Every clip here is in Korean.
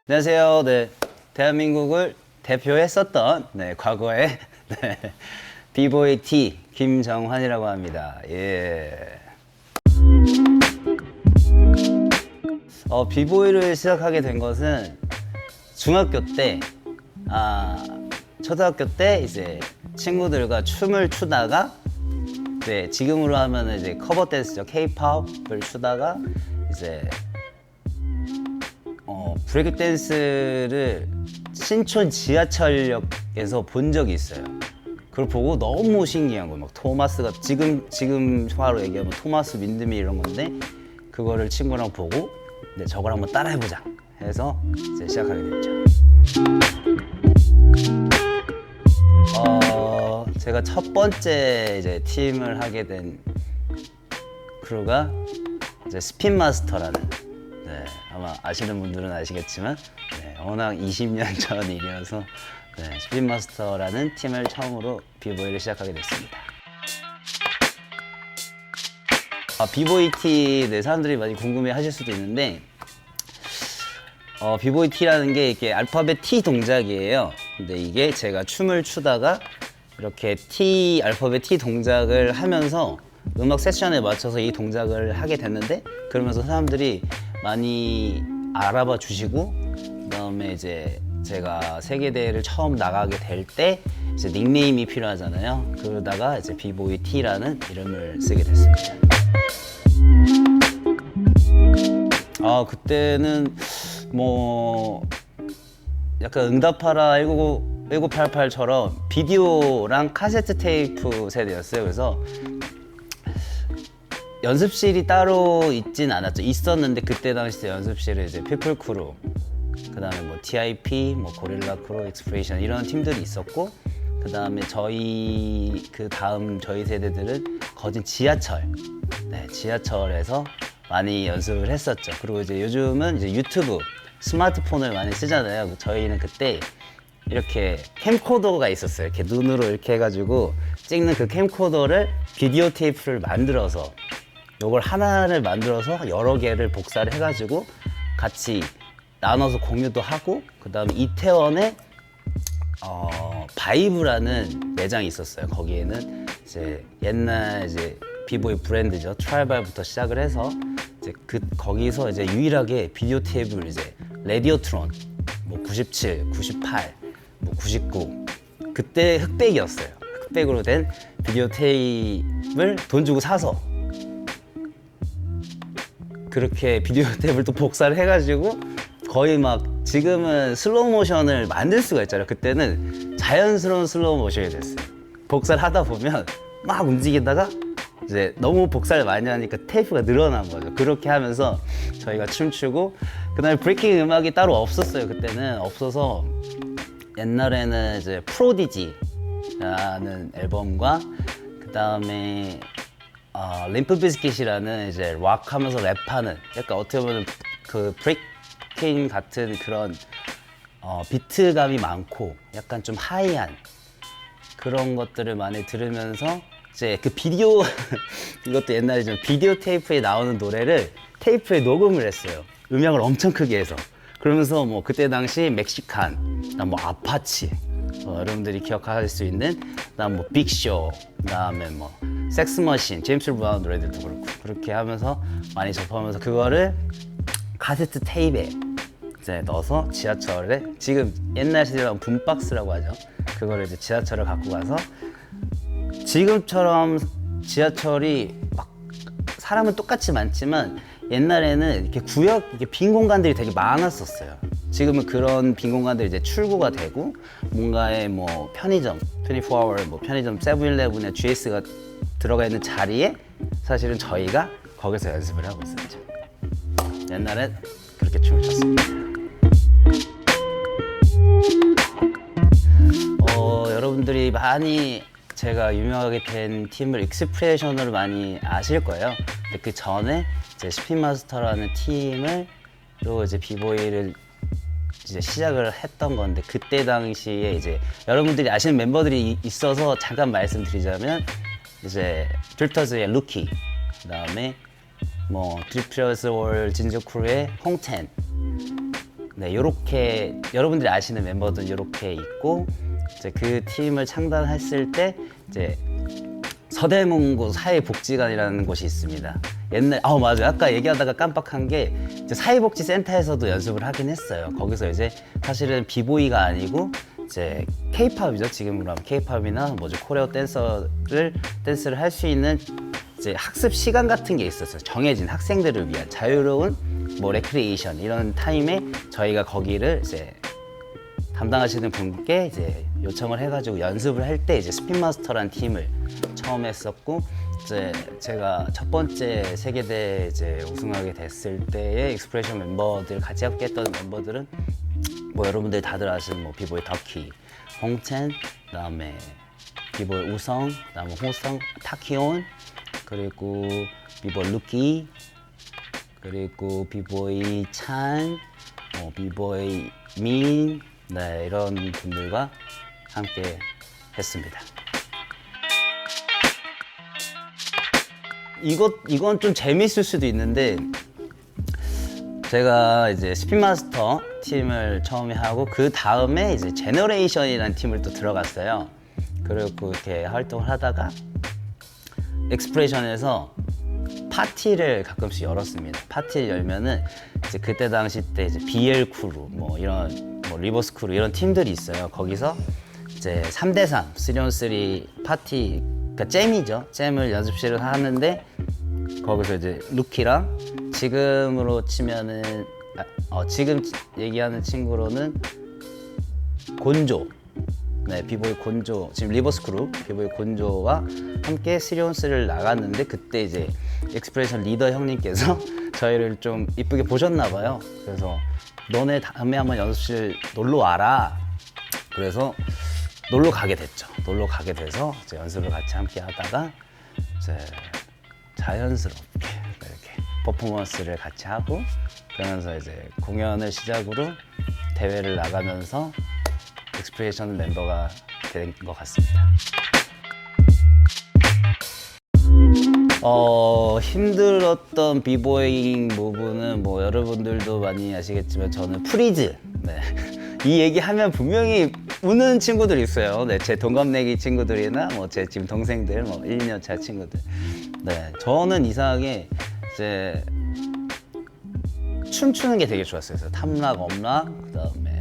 안녕하세요. 네, 대한민국을 대표했었던 과거의 비보이 T 김정환이라고 합니다. 예. 비보이를 시작하게 된 것은 중학교 때, 초등학교 때 이제 친구들과 춤을 추다가 지금으로 하면 이제 커버 댄스죠. K-팝을 추다가 이제 브레이크 댄스를 신촌 지하철역에서 본 적이 있어요. 그걸 보고 너무 신기한 거예요. 막 토마스가 지금 화로 얘기하면 토마스 민드밀 이런 건데 그거를 친구랑 보고 저걸 한번 따라해보자 해서 이제 시작하게 됐죠. 제가 첫 번째 이제 팀을 하게 된 크루가 이제 스핀 마스터라는 아마 아시는 분들은 아시겠지만 워낙 20년 전 일이어서 스핀 마스터라는 팀을 처음으로 비보이를 시작하게 됐습니다. 비보이 티 사람들이 많이 궁금해 하실 수도 있는데 비보이 티라는 게 이렇게 알파벳 T 동작이에요. 근데 이게 제가 춤을 추다가 이렇게 알파벳 T 동작을 하면서 음악 세션에 맞춰서 이 동작을 하게 됐는데 그러면서 사람들이 많이 알아봐 주시고 그다음에 이제 제가 세계대회를 처음 나가게 될 때 이제 닉네임이 필요하잖아요. 그러다가 이제 비보이 T라는 이름을 쓰게 됐습니다. 그때는 뭐 약간 응답하라 1988처럼 비디오랑 카세트 테이프 세대였어요. 그래서 연습실이 따로 있진 않았죠. 있었는데 그때 당시 연습실에 이제 피플크루, 그 다음에 뭐 TIP, 뭐 고릴라 크루, 익스프레션 이런 팀들이 있었고, 그 다음에 저희 세대들은 거진 지하철에서 많이 연습을 했었죠. 그리고 이제 요즘은 이제 유튜브, 스마트폰을 많이 쓰잖아요. 저희는 그때 이렇게 캠코더가 있었어요. 이렇게 눈으로 이렇게 해가지고 찍는 그 캠코더를 비디오 테이프를 만들어서 요걸 하나를 만들어서 여러 개를 복사를 해가지고 같이 나눠서 공유도 하고, 그 다음에 이태원에 바이브라는 매장이 있었어요. 거기에는 이제 옛날 이제 비보이 브랜드죠. 트라이발부터 시작을 해서 이제 거기서 이제 유일하게 비디오 테이프를 이제 레디오트론 뭐 97, 98, 뭐 99 그때 흑백이었어요. 흑백으로 된 비디오 테이프를 돈 주고 사서 그렇게 비디오 테이프를 또 복사를 해가지고 거의 막 지금은 슬로우 모션을 만들 수가 있잖아요. 그때는 자연스러운 슬로우 모션이 됐어요. 복사를 하다 보면 막 움직이다가 이제 너무 복사를 많이 하니까 테이프가 늘어난 거죠. 그렇게 하면서 저희가 춤추고, 그다음에 브레이킹 음악이 따로 없었어요. 그때는 없어서 옛날에는 이제 프로디지라는 앨범과 그다음에 림프 비스킷이라는 이제 락 하면서 랩하는 약간 어떻게 보면 그 브레이킹 같은 그런 비트감이 많고 약간 좀 하이한 그런 것들을 많이 들으면서 이제 그 비디오 이것도 옛날에 좀 비디오 테이프에 나오는 노래를 테이프에 녹음을 했어요. 음향을 엄청 크게 해서. 그러면서 뭐 그때 당시 멕시칸, 그다음 뭐 아파치, 여러분들이 기억하실 수 있는 그다음 뭐 빅쇼, 그다음에 뭐 섹스머신, 제임스 브라운 노래들도 그렇고 그렇게 하면서 많이 접하면서 그거를 카세트 테이프에 이제 넣어서 지하철에, 지금 옛날 시대로 붐박스라고 하죠. 그거를 이제 지하철을 갖고 가서 지금처럼 지하철이 막 사람은 똑같이 많지만 옛날에는 이렇게 이렇게 빈 공간들이 되게 많았었어요. 지금은 그런 빈 공간들이 이제 출구가 되고 뭔가의 뭐 편의점, 24hour 뭐 편의점 세븐일레븐에 GS가 들어가 있는 자리에 사실은 저희가 거기서 연습을 하고 있었죠. 옛날엔 그렇게 춤을 췄습니다. 여러분들이 많이 제가 유명하게 된 팀을 익스프레션으로 많이 아실 거예요. 근데 그 전에 이제 스핀 마스터라는 팀으로 이제 비보이를 이제 시작을 했던 건데, 그때 당시에 이제 여러분들이 아시는 멤버들이 있어서 잠깐 말씀드리자면 이제 드립터즈의 루키, 그다음에 뭐 드립터즈 올 진저 크루의 홍텐, 네, 요렇게 여러분들이 아시는 멤버들은 요렇게 있고 이제 그 팀을 창단했을 때 이제 서대문구 사회복지관이라는 곳이 있습니다. 옛날 맞아요. 아까 얘기하다가 깜빡한 게 이제 사회복지센터에서도 연습을 하긴 했어요. 거기서 이제 사실은 비보이가 아니고 이제 K-팝이죠. 지금으로 하면 K-팝이나 뭐죠 코리아 댄스를 할 수 있는 이제 학습 시간 같은 게 있었어요. 정해진 학생들을 위한 자유로운 뭐 레크리에이션 이런 타임에 저희가 거기를 이제 담당하시는 분께 이제 요청을 해가지고 연습을 할 때 이제 스핀마스터라는 팀을 처음 했었고 이제 제가 첫 번째 세계대 이제 우승하게 됐을 때의 익스프레션 멤버들 같이 함께 했던 멤버들은 뭐 여러분들 다들 아시는 뭐 비보이 덕키, 홍첸, 그다음에 비보이 우성, 그다음에 호성, 타키온, 그리고 비보이 루키, 그리고 비보이 찬, 비보이 민, 네 이런 분들과 함께 했습니다. 이건 좀 재밌을 수도 있는데 제가 이제 스핀마스터 팀을 처음에 하고 그 다음에 이제 제너레이션이라는 팀을 또 들어갔어요. 그리고 이렇게 활동을 하다가 엑스프레션에서 파티를 가끔씩 열었습니다. 파티를 열면은 이제 그때 당시 때 이제 BL 크루 뭐 이런 뭐 리버스 크루 이런 팀들이 있어요. 거기서 이제 3대3 3on3 파티 그러니까 잼이죠. 잼을 연습실을 하는데 거기서 이제 루키랑 지금으로 치면은 지금 얘기하는 친구로는 곤조, 네 비보이 곤조 지금 리버스 크루 비보이 곤조와 함께 3on3를 나갔는데 그때 이제 익스프레션 리더 형님께서 저희를 좀 이쁘게 보셨나 봐요. 그래서 너네 다음에 한번 연습실 놀러 와라. 그래서 놀러 가게 됐죠. 놀러 가게 돼서 이제 연습을 같이 함께 하다가 이제 자연스럽게 이렇게 퍼포먼스를 같이 하고 그러면서 이제 공연을 시작으로 대회를 나가면서 익스프레션 멤버가 된 것 같습니다. 힘들었던 비보잉 부분은 뭐 여러분들도 많이 아시겠지만 저는 프리즈 네. 이 얘기하면 분명히 우는 친구들이 있어요. 네, 제 동갑내기 친구들이나 뭐 제 지금 동생들, 뭐 1년 차 친구들. 네, 저는 이상하게 이제 춤추는 게 되게 좋았어요. 그래서 탐락, 엄락, 그다음에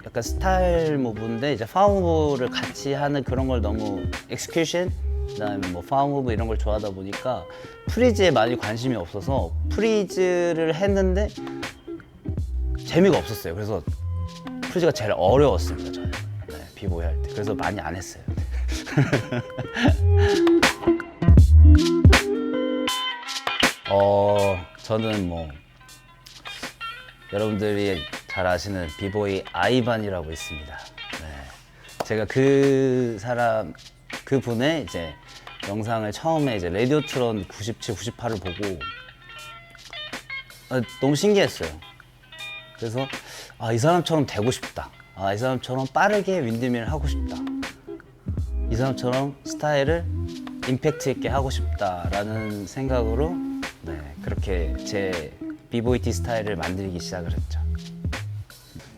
약간 스타일 무브인데 이제 파워 무브를 같이 하는 그런 걸 너무 엑스큐션, 그다음에 뭐 파워 무브 이런 걸 좋아하다 보니까 프리즈에 많이 관심이 없어서 프리즈를 했는데 재미가 없었어요. 그래서 프리즈가 제일 어려웠습니다. 저는 네, 비보이 할 때. 그래서 많이 안 했어요. 저는 뭐 여러분들이 잘 아시는 비보이 아이반이라고 있습니다. 네. 제가 그분의 이제 영상을 처음에 이제 라디오트론 97, 98을 보고 너무 신기했어요. 그래서 이 사람처럼 되고 싶다. 이 사람처럼 빠르게 윈드밀을 하고 싶다. 이 사람처럼 스타일을 임팩트 있게 하고 싶다라는 생각으로 네, 그렇게 제 비보이티 스타일을 만들기 시작을 했죠.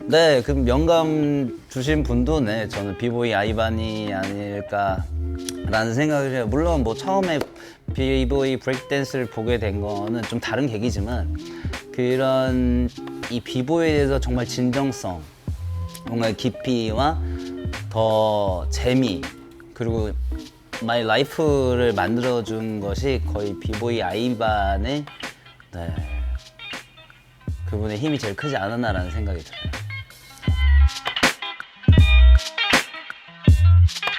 네, 그럼 영감 주신 분도 네, 저는 비보이 아이반이 아닐까라는 생각을 해요. 물론 뭐 처음에 비보이 브레이크 댄스를 보게 된 거는 좀 다른 계기지만 그런 이 비보이에 대해서 정말 진정성, 뭔가 깊이와 더 재미 그리고 마이 라이프를 만들어준 것이 거의 비보이 아이반의 네, 그분의 힘이 제일 크지 않았나라는 생각이 들어요.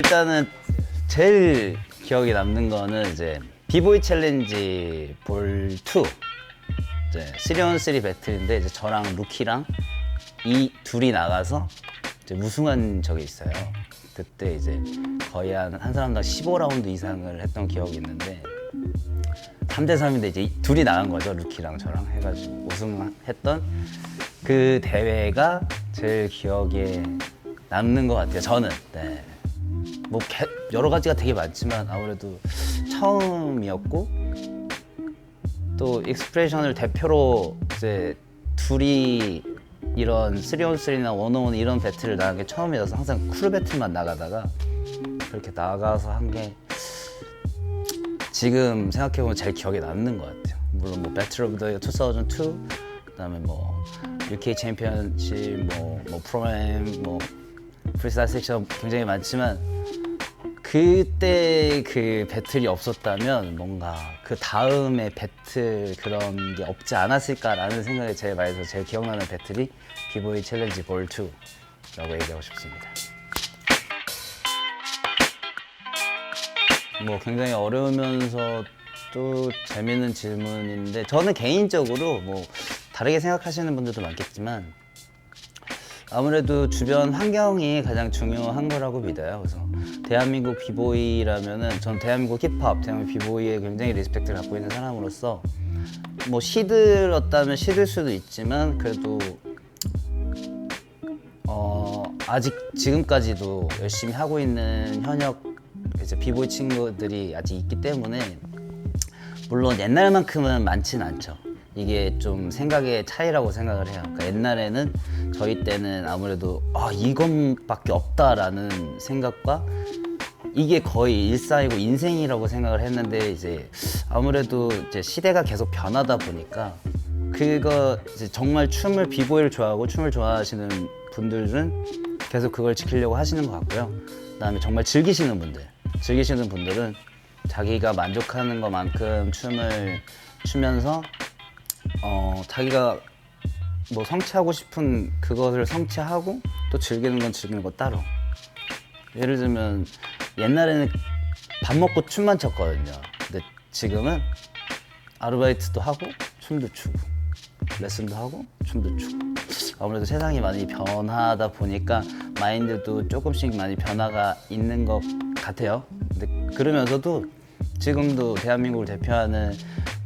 일단은 제일 기억에 남는 거는 이제 비보이 챌린지 볼 2 이제 3on3 배틀인데 이제 저랑 루키랑 이 둘이 나가서 이제 우승한 적이 있어요. 그때 이제 거의 한 사람당 15라운드 이상을 했던 기억이 있는데 3대3인데 이제 둘이 나간 거죠. 루키랑 저랑 해가지고 우승했던 그 대회가 제일 기억에 남는 것 같아요. 저는 네. 뭐 여러 가지가 되게 많지만 아무래도 처음이었고 또 익스프레션을 대표로 이제 둘이 이런 3on3나 1on1 이런 배틀을 나간 게 처음이어서 항상 크루 배틀만 나가다가 그렇게 나가서 한 게 지금 생각해보면 제일 기억에 남는 것 같아요. 물론 뭐 배틀 오브 더 2002 그다음에 뭐 UK 챔피언십 뭐 프로그램 뭐 프리스타일 섹션 굉장히 많지만 그때 그 배틀이 없었다면 뭔가 그 다음에 배틀 그런 게 없지 않았을까라는 생각이 제일 많이 들어서 제일 기억나는 배틀이 비보이 챌린지 볼 2라고 얘기하고 싶습니다. 뭐 굉장히 어려우면서 또 재밌는 질문인데 저는 개인적으로 뭐 다르게 생각하시는 분들도 많겠지만 아무래도 주변 환경이 가장 중요한 거라고 믿어요. 그래서 대한민국 비보이라면은 전 대한민국 힙합, 대한민국 비보이에 굉장히 리스펙트를 갖고 있는 사람으로서 뭐 시들었다면 시들 수도 있지만 그래도 아직 지금까지도 열심히 하고 있는 현역 이제 비보이 친구들이 아직 있기 때문에 물론 옛날만큼은 많진 않죠. 이게 좀 생각의 차이라고 생각을 해요. 그러니까 옛날에는 저희 때는 아무래도 이것밖에 없다라는 생각과 이게 거의 일상이고 인생이라고 생각을 했는데 이제 아무래도 이제 시대가 계속 변하다 보니까 그거 이제 정말 춤을 비보이를 좋아하고 춤을 좋아하시는 분들은 계속 그걸 지키려고 하시는 것 같고요. 그다음에 정말 즐기시는 분들은 자기가 만족하는 것만큼 춤을 추면서 자기가 뭐 성취하고 싶은 그것을 성취하고 또 즐기는 건 즐기는 거 따로. 예를 들면 옛날에는 밥 먹고 춤만 췄거든요. 근데 지금은 아르바이트도 하고 춤도 추고 레슨도 하고 춤도 추고 아무래도 세상이 많이 변하다 보니까 마인드도 조금씩 많이 변화가 있는 것 같아요. 근데 그러면서도 지금도 대한민국을 대표하는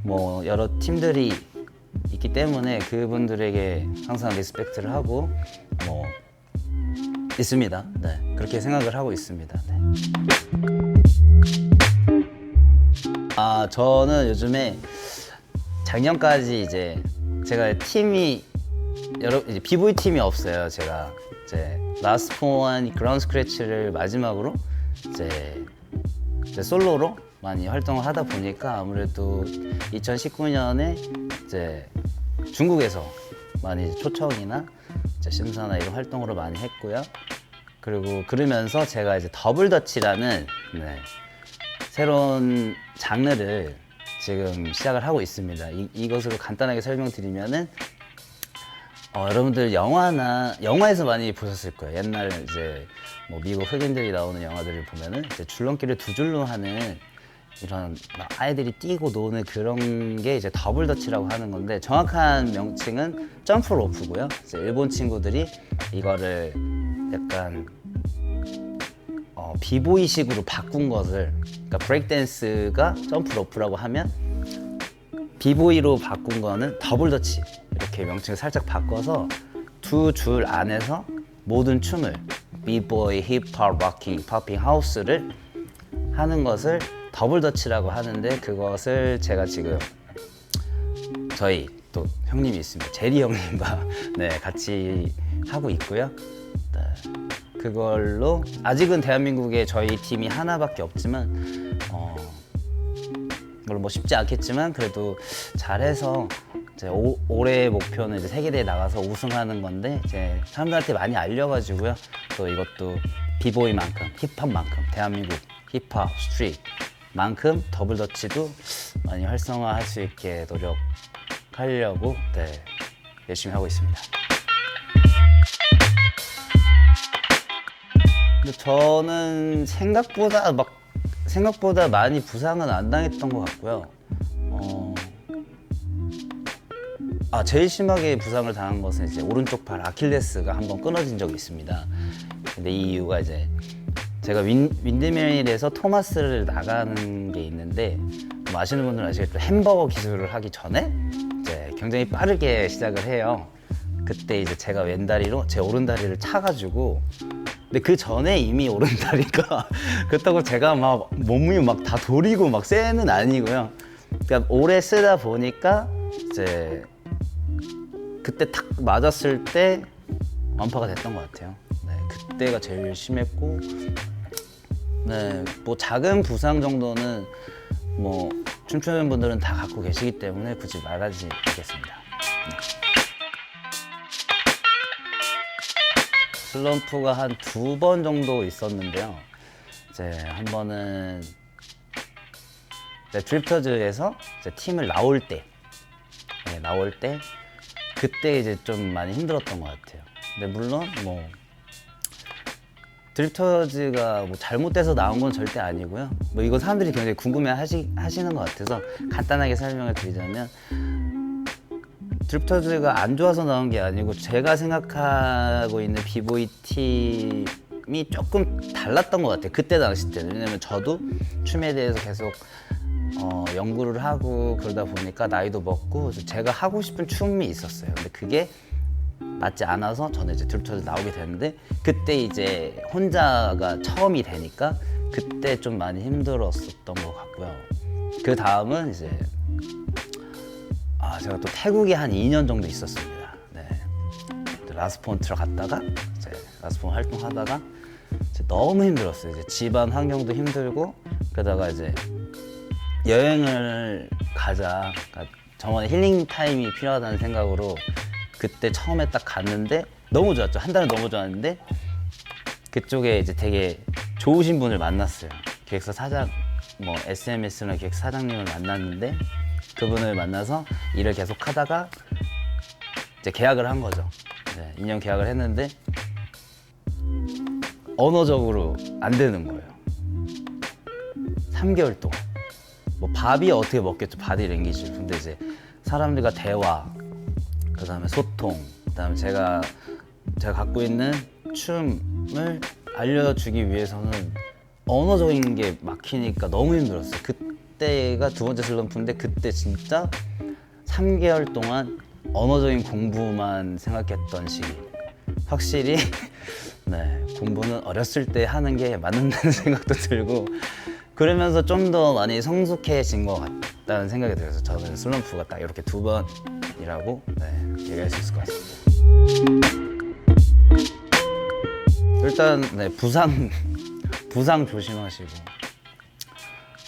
뭐 여러 팀들이 있기 때문에 그분들에게 항상 리스펙트를 하고 뭐 있습니다. 네, 그렇게 생각을 하고 있습니다. 네. 저는 요즘에 작년까지 이제 제가 팀이 이제 비보이 팀이 없어요. 제가 이제 라스트 포한 그라운드 스크래치를 마지막으로 이제 솔로로 많이 활동을 하다 보니까 아무래도 2019년에 이제 중국에서 많이 초청이나 이제 심사나 이런 활동으로 많이 했고요. 그리고 그러면서 제가 이제 더블 더치라는 새로운 장르를 지금 시작을 하고 있습니다. 이것으로 간단하게 설명드리면은 여러분들 영화에서 많이 보셨을 거예요. 옛날 이제 뭐 미국 흑인들이 나오는 영화들을 보면은 이제 줄넘기를 두 줄로 하는 이런 막 아이들이 뛰고 노는 그런 게 이제 더블 더치라고 하는 건데 정확한 명칭은 점프 로프고요. 이제 일본 친구들이 이거를 약간 비보이식으로 바꾼 것을 그러니까 브레이크 댄스가 점프 로프라고 하면 비보이로 바꾼 거는 더블 더치 이렇게 명칭을 살짝 바꿔서 두 줄 안에서 모든 춤을 비보이, 힙합, 락킹, 팝핑, 하우스를 하는 것을 더블 더치라고 하는데 그것을 제가 지금 저희 또 형님이 있습니다. 제리 형님과 같이 하고 있고요. 그걸로 아직은 대한민국에 저희 팀이 하나밖에 없지만 물론 뭐 쉽지 않겠지만 그래도 잘해서 이제 올해의 목표는 이제 세계대회 나가서 우승하는 건데 이제 사람들한테 많이 알려가지고요. 또 이것도 비보이만큼 힙합만큼 대한민국 힙합 스트릿만큼 더블 더치도 많이 활성화할 수 있게 노력하려고 열심히 하고 있습니다. 근데 저는 생각보다 많이 부상은 안 당했던 것 같고요. 제일 심하게 부상을 당한 것은 이제 오른쪽 팔 아킬레스가 한번 끊어진 적이 있습니다. 근데 이 이유가 이제 제가 윈드밀에서 토마스를 나가는 게 있는데 뭐 아시는 분들은 아시겠지만 햄버거 기술을 하기 전에 이제 굉장히 빠르게 시작을 해요. 그때 이제 제가 왼다리로 제 오른다리를 차가지고 근데 그 전에 이미 오른다리가 그렇다고 제가 막 몸이 막 다 도리고 막 쎄는 아니고요. 그러니까 오래 쓰다 보니까 이제 그때 탁 맞았을 때 완파가 됐던 것 같아요. 네, 그때가 제일 심했고, 네, 뭐 작은 부상 정도는 뭐 춤추는 분들은 다 갖고 계시기 때문에 굳이 말하지 않겠습니다. 네. 슬럼프가 한 2번 정도 있었는데요. 이제 한 번은 드리프터즈에서 이제 팀을 나올 때, 그때 이제 좀 많이 힘들었던 것 같아요. 근데 물론 뭐 드리프터즈가 뭐 잘못돼서 나온 건 절대 아니고요. 뭐 이건 사람들이 굉장히 궁금해 하시는 것 같아서 간단하게 설명을 드리자면, 드리프터즈가 안 좋아서 나온 게 아니고 제가 생각하고 있는 비보이 팀이 조금 달랐던 것 같아요. 그때 당시 때는. 왜냐면 저도 춤에 대해서 계속 연구를 하고 그러다 보니까 나이도 먹고 제가 하고 싶은 춤이 있었어요. 근데 그게 맞지 않아서 저는 이제 드리프터즈 나오게 됐는데, 그때 이제 혼자가 처음이 되니까 그때 좀 많이 힘들었었던 것 같고요. 그 다음은 이제 제가 또 태국에 한 2년 정도 있었습니다. 네. 라스폰 들어갔다가 이제 라스폰 활동하다가 이제 너무 힘들었어요. 이제 집안 환경도 힘들고, 그러다가 이제 여행을 가자. 그러니까 저만의 힐링 타임이 필요하다는 생각으로 그때 처음에 딱 갔는데 너무 좋았죠. 한 달은 너무 좋았는데 그쪽에 이제 되게 좋으신 분을 만났어요. 기획사 사장, 뭐 SMS나 기획사 사장님을 만났는데, 그분을 만나서 일을 계속 하다가 이제 계약을 한 거죠. 네, 2년 계약을 했는데 언어적으로 안 되는 거예요. 3개월 동안. 뭐 밥이 어떻게 먹겠죠, 바디 랭귀지를. 근데 이제 사람들과 대화, 그 다음에 소통, 그 다음에 제가 갖고 있는 춤을 알려주기 위해서는 언어적인 게 막히니까 너무 힘들었어요. 그때가 2번째 슬럼프인데, 그때 진짜 3개월 동안 언어적인 공부만 생각했던 시기. 확실히 네, 공부는 어렸을 때 하는 게 맞는다는 생각도 들고, 그러면서 좀 더 많이 성숙해진 것 같다는 생각이 들어서 저는 슬럼프가 딱 이렇게 2번이라고 얘기할 수 있을 것 같습니다. 일단 네, 부상 조심하시고,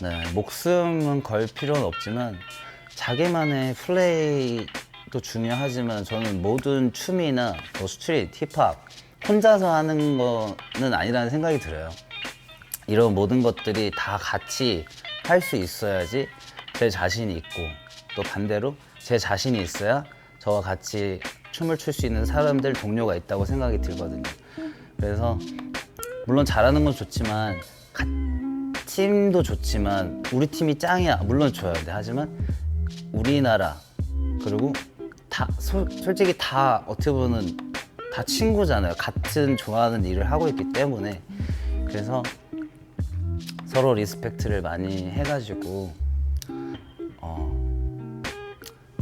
네, 목숨은 걸 필요는 없지만 자기만의 플레이도 중요하지만, 저는 모든 춤이나 뭐 스트릿, 힙합 혼자서 하는 거는 아니라는 생각이 들어요. 이런 모든 것들이 다 같이 할 수 있어야지 제 자신이 있고, 또 반대로 제 자신이 있어야 저와 같이 춤을 출 수 있는 사람들, 동료가 있다고 생각이 들거든요. 그래서 물론 잘하는 건 좋지만, 팀도 좋지만 우리 팀이 짱이야, 물론 좋아요. 근데 하지만 우리나라, 그리고 다 솔직히 다 어떻게 보면 다 친구잖아요. 같은 좋아하는 일을 하고 있기 때문에. 그래서 서로 리스펙트를 많이 해가지고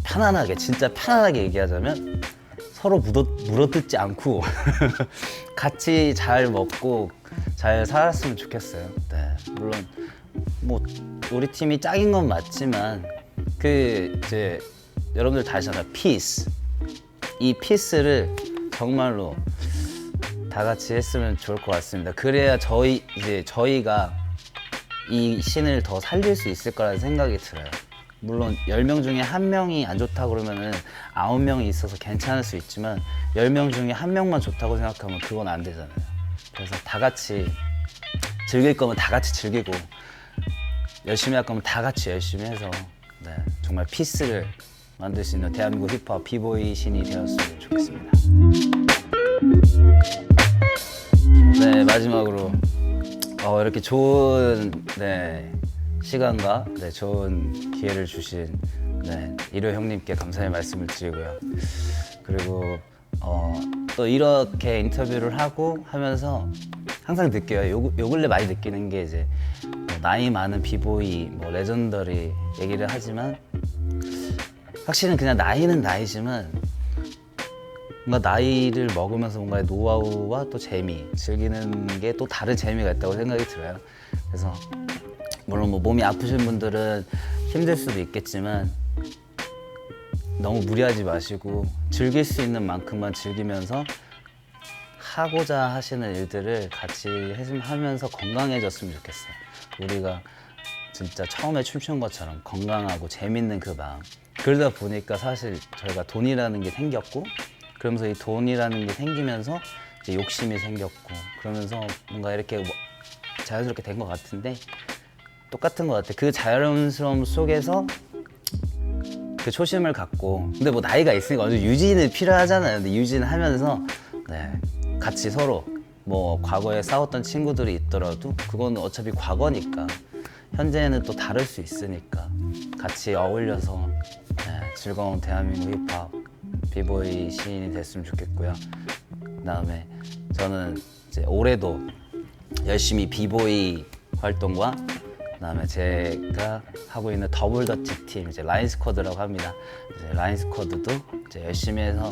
편안하게, 진짜 편안하게 얘기하자면 서로 물어뜯지 않고 같이 잘 먹고 잘 살았으면 좋겠어요. 네, 물론 뭐 우리 팀이 짝인 건 맞지만, 그 이제 여러분들 다 아시잖아요. 피스. 이 피스를 정말로 다 같이 했으면 좋을 것 같습니다. 그래야 저희가 이 씬을 더 살릴 수 있을 거라는 생각이 들어요. 물론 10명 중에 1명이 안 좋다 그러면은 9명이 있어서 괜찮을 수 있지만, 10명 중에 1명만 좋다고 생각하면 그건 안 되잖아요. 그래서 다 같이 즐길 거면 다 같이 즐기고, 열심히 할 거면 다 같이 열심히 해서 네, 정말 피스를 만들 수 있는 대한민국 힙합 비보이 신이 되었으면 좋겠습니다. 네, 마지막으로 이렇게 좋은 시간과 좋은 기회를 주신 일호 형님께 감사의 말씀을 드리고요. 그리고 또 이렇게 인터뷰를 하고 하면서 항상 느껴요. 요 근래 많이 느끼는 게, 이제 나이 많은 비보이, 레전더리 얘기를 하지만, 확실히 그냥 나이는 나이지만 뭔가 나이를 먹으면서 뭔가의 노하우와 또 재미, 즐기는 게 또 다른 재미가 있다고 생각이 들어요. 그래서 물론 몸이 아프신 분들은 힘들 수도 있겠지만, 너무 무리하지 마시고 즐길 수 있는 만큼만 즐기면서 하고자 하시는 일들을 같이 하면서 건강해졌으면 좋겠어요. 우리가 진짜 처음에 춤춘 것처럼 건강하고 재밌는 그 마음. 그러다 보니까 사실 저희가 돈이라는 게 생겼고, 그러면서 이 돈이라는 게 생기면서 이제 욕심이 생겼고, 그러면서 뭔가 이렇게 자연스럽게 된 것 같은데, 똑같은 것 같아. 그 자연스러움 속에서 그 초심을 갖고, 근데 뭐 나이가 있으니까 어느 정도 유지는 필요하잖아요. 근데 유지는 하면서 네, 같이 서로 뭐 과거에 싸웠던 친구들이 있더라도 그거는 어차피 과거니까 현재는 또 다를 수 있으니까 같이 어울려서 네, 즐거운 대한민국 힙합 비보이 시인이 됐으면 좋겠고요. 그다음에 저는 이제 올해도 열심히 비보이 활동과 그다음에 제가 하고 있는 더블 더티 팀, 이제 라인 스쿼드라고 합니다. 이제 라인 스쿼드도 이제 열심히 해서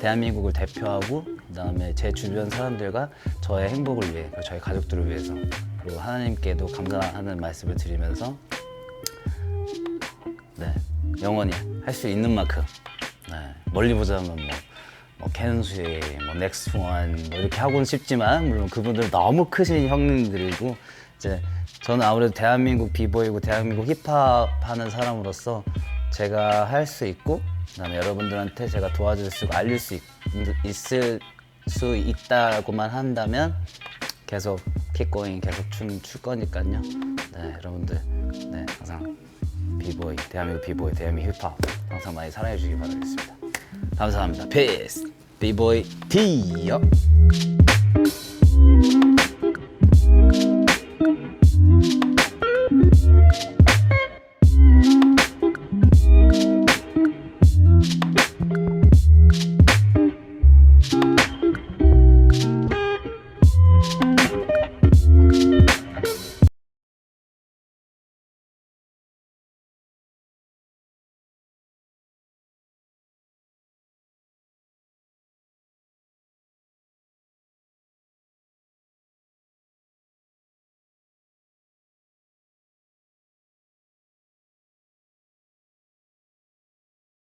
대한민국을 대표하고, 그다음에 제 주변 사람들과 저의 행복을 위해, 저희 가족들을 위해서, 그리고 하나님께도 감사하는 말씀을 드리면서 네, 영원히 할 수 있는 만큼 네, 멀리 보자면 뭐 켄수이, 뭐 넥스원 뭐 이렇게 하고는 싶지만, 물론 그분들은 너무 크신 형님들이고, 이제 저는 아무래도 대한민국 비보이고 대한민국 힙합 하는 사람으로서 제가 할 수 있고, 그다음에 여러분들한테 제가 도와줄 수 있고 알릴 수 있을 수 있다고만 한다면 계속 킥고잉 계속 출 거니까요. 네, 여러분들 네, 항상 비보이, 대한민국 비보이, 대한민국 힙합 항상 많이 사랑해 주시기 바라겠습니다. 감사합니다. 피스 비보이 티요.